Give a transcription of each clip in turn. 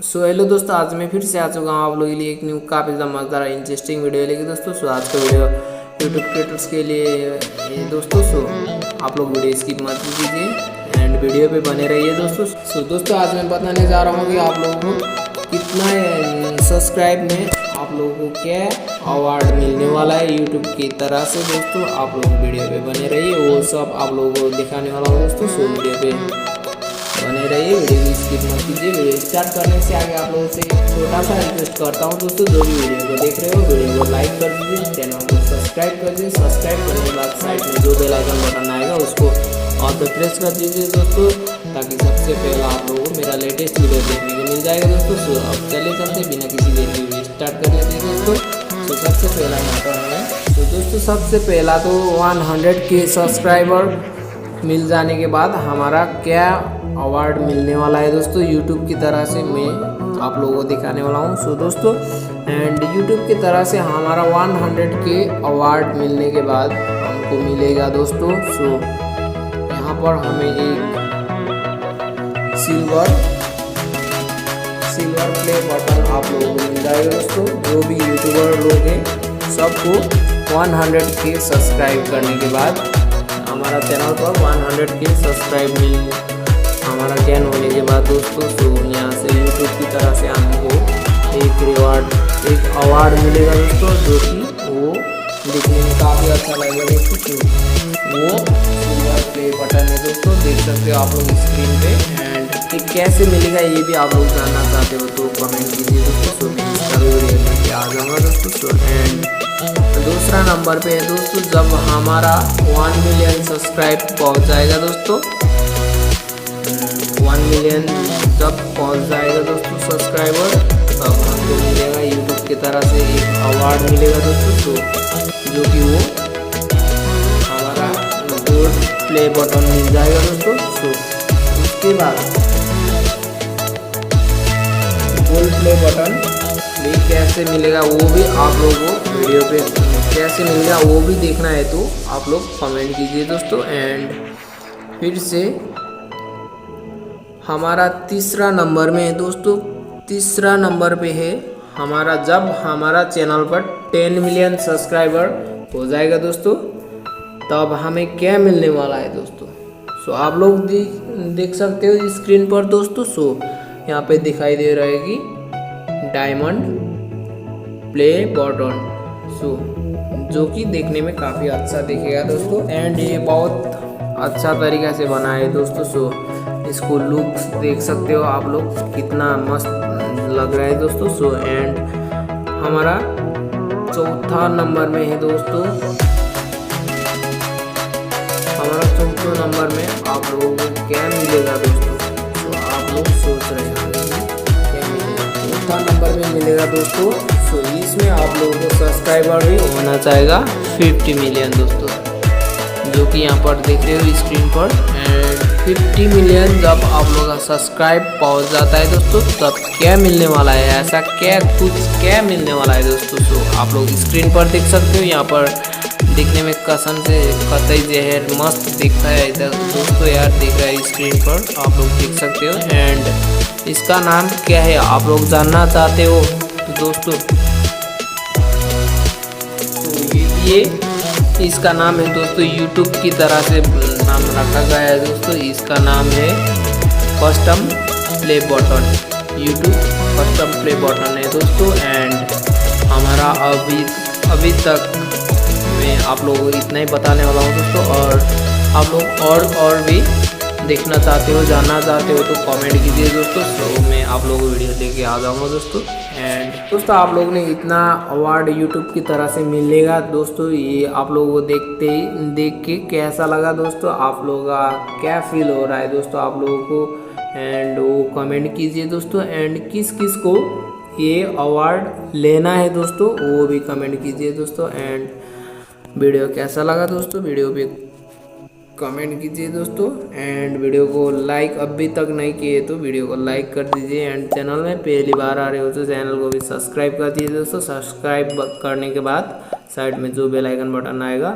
So hello दोस्तों, आज मैं फिर से आ चुका हूँ आप लोगों के लिए एक न्यू काफ़ी ज़्यादा मज़ेदार इंटरेस्टिंग वीडियो लेके दोस्तों। सो आज का वीडियो यूट्यूब क्रिएटर्स के लिए ये दोस्तों। सो आप लोग वीडियो स्किप मत कीजिए एंड वीडियो पे बने रहिए दोस्तों। सो दोस्तों, आज मैं बताने जा रहा हूँ कि आप लोगों को कितना सब्सक्राइब में आप लोगों को क्या अवार्ड मिलने वाला है यूट्यूब की तरह से दोस्तों। आप लोग वीडियो पे बने रहिए, वो सब आप लोगों को दिखाने वाला हूँ दोस्तों। सो वीडियो पे बने रहिए, वीडियो को स्किप मत कीजिए। वीडियो स्टार्ट करने से आगे आप लोगों से छोटा सा रिक्वेस्ट करता हूं दोस्तों, जो भी वीडियो को देख रहे हो वीडियो को लाइक कर दीजिए, चैनल को सब्सक्राइब कर दीजिए। सब्सक्राइब करने के बाद साइड में जो बेल आइकन बटन आएगा उसको ऑल पे प्रेस कर दीजिए दोस्तों, ताकि सबसे पहले आप लोगों को मेरा लेटेस्ट वीडियो देखने को मिल जाएगा दोस्तों। सो अब चले चलते बिना किसी देर के वीडियो स्टार्ट कर लेते हैं दोस्तों। तो सबसे पहला यहाँ पर है तो दोस्तों, सबसे पहला तो 100 के सब्सक्राइबर मिल जाने के बाद हमारा क्या अवार्ड मिलने वाला है दोस्तों यूट्यूब की तरह से, मैं आप लोगों को दिखाने वाला हूँ। सो दोस्तों, एंड यूट्यूब की तरह से हमारा 100 के अवार्ड मिलने के बाद हमको मिलेगा दोस्तों। सो यहाँ पर हमें एक सिल्वर प्ले बटन आप लोगों को मिल जाएगा दोस्तों। जो भी यूट्यूबर लोग हैं सबको 100 के सब्सक्राइब करने के बाद हमारा चैनल पर 100 के सब्सक्राइब हमारा कैन होने के बाद दोस्तों। तो यहाँ से यूट्यूब की तरह से हमको एक अवार्ड मिलेगा दोस्तों, जो कि वो दिखने में काफ़ी अच्छा लगेगा दोस्तों। वो सिल्वर प्ले बटन है दोस्तों, देख सकते हो आप लोग स्क्रीन पे। एंड कैसे मिलेगा ये भी आप लोग जानना चाहते हो तो कमेंट कीजिए दोस्तों। तो मैं इसका भी वीडियो लेके आ जाऊँगा दोस्तों। तो एंड दूसरा नंबर पे है दोस्तों, जब हमारा 1 मिलियन सब्सक्राइब पहुँच जाएगा दोस्तों, 1 मिलियन जब पहुंच जाएगा दोस्तों सब्सक्राइबर, तब हमको मिलेगा यूट्यूब की तरह से एक अवार्ड मिलेगा दोस्तों। तो जो कि वो हमारा गोल्ड प्ले बटन मिल जाएगा दोस्तों। तो उसके बाद गोल्ड प्ले बटन भी कैसे मिलेगा वो भी आप लोगों को वीडियो पे कैसे मिलेगा वो भी देखना है तो आप लोग कमेंट कीजिए दोस्तों। एंड फिर से हमारा तीसरा नंबर में है दोस्तों, तीसरा नंबर पे है हमारा जब हमारा चैनल पर 10 मिलियन सब्सक्राइबर हो जाएगा दोस्तों, तब हमें क्या मिलने वाला है दोस्तों। सो आप लोग देख सकते हो स्क्रीन पर दोस्तों। सो यहाँ पे दिखाई दे रहा है कि डायमंड प्ले बटन, सो जो कि देखने में काफ़ी अच्छा दिखेगा दोस्तों। एंड ये बहुत अच्छा तरीका से बना है दोस्तों। सो इसको लुक्स देख सकते हो आप लोग, कितना मस्त लग रहा है दोस्तों। सो एंड हमारा चौथा नंबर में है दोस्तों, हमारा चौथे नंबर में आप लोगों को क्या मिलेगा दोस्तों। तो आप लोग सोच रहे हैं क्या मिलेगा। चौथा नंबर में मिलेगा दोस्तों। सो इसमें आप लोगों को सब्सक्राइबर भी होना चाहेगा 50 मिलियन दोस्तों, जो कि यहाँ पर देख रहे हो स्क्रीन पर। एंड 50 मिलियन जब आप लोगों का सब्सक्राइब पहुँच जाता है दोस्तों, तब क्या मिलने वाला है, ऐसा क्या मिलने वाला है दोस्तों। तो आप लोग स्क्रीन पर देख सकते हो, यहाँ पर दिखने में कसम से कतई जहर मस्त दिखता है इधर दोस्तों, यार दिख रहा है स्क्रीन पर आप लोग देख सकते हो। एंड इसका नाम क्या है आप लोग जानना चाहते हो तो दोस्तों, तो ये इसका नाम है दोस्तों, यूट्यूब की तरह से नाम रखा गया है दोस्तों। इसका नाम है custom play button, YouTube custom play button है दोस्तों। एंड हमारा अभी तक मैं आप लोगों को इतना ही बताने वाला हूँ दोस्तों। और आप लोग और भी देखना चाहते हो, जानना चाहते हो तो कमेंट कीजिए दोस्तों। तो मैं आप लोगों को वीडियो लेके आ जाऊँगा दोस्तों। एंड दोस्तों, आप लोगों ने इतना अवार्ड यूट्यूब की तरह से मिलेगा दोस्तों, ये आप लोगों को देख के कैसा लगा दोस्तों, आप लोगों का क्या फील हो रहा है दोस्तों आप लोगों को। एंड वो कमेंट कीजिए दोस्तों। एंड किस को ये अवार्ड लेना है दोस्तों वो भी कमेंट कीजिए दोस्तों। एंड वीडियो कैसा लगा दोस्तों, वीडियो पे कमेंट कीजिए दोस्तों। एंड वीडियो को लाइक अभी तक नहीं किए तो वीडियो को लाइक कर दीजिए। एंड चैनल में पहली बार आ रहे हो तो चैनल को भी सब्सक्राइब कर दीजिए दोस्तों। सब्सक्राइब करने के बाद साइड में जो बेल आइकन बटन आएगा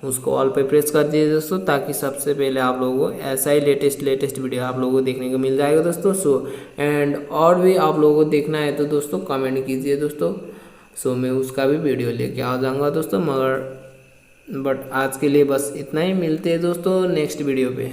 उसको ऑल पे प्रेस कर दीजिए दोस्तों, ताकि सबसे पहले आप लोगों को ऐसा ही लेटेस्ट वीडियो आप लोगों को देखने को मिल जाएगा दोस्तों। सो एंड और भी आप लोगों को देखना है तो दोस्तों कमेंट कीजिए दोस्तों। सो मैं उसका भी वीडियो लेके आ जाऊँगा दोस्तों, मगर बट आज के लिए बस इतना ही। मिलते हैं दोस्तों नेक्स्ट वीडियो पे।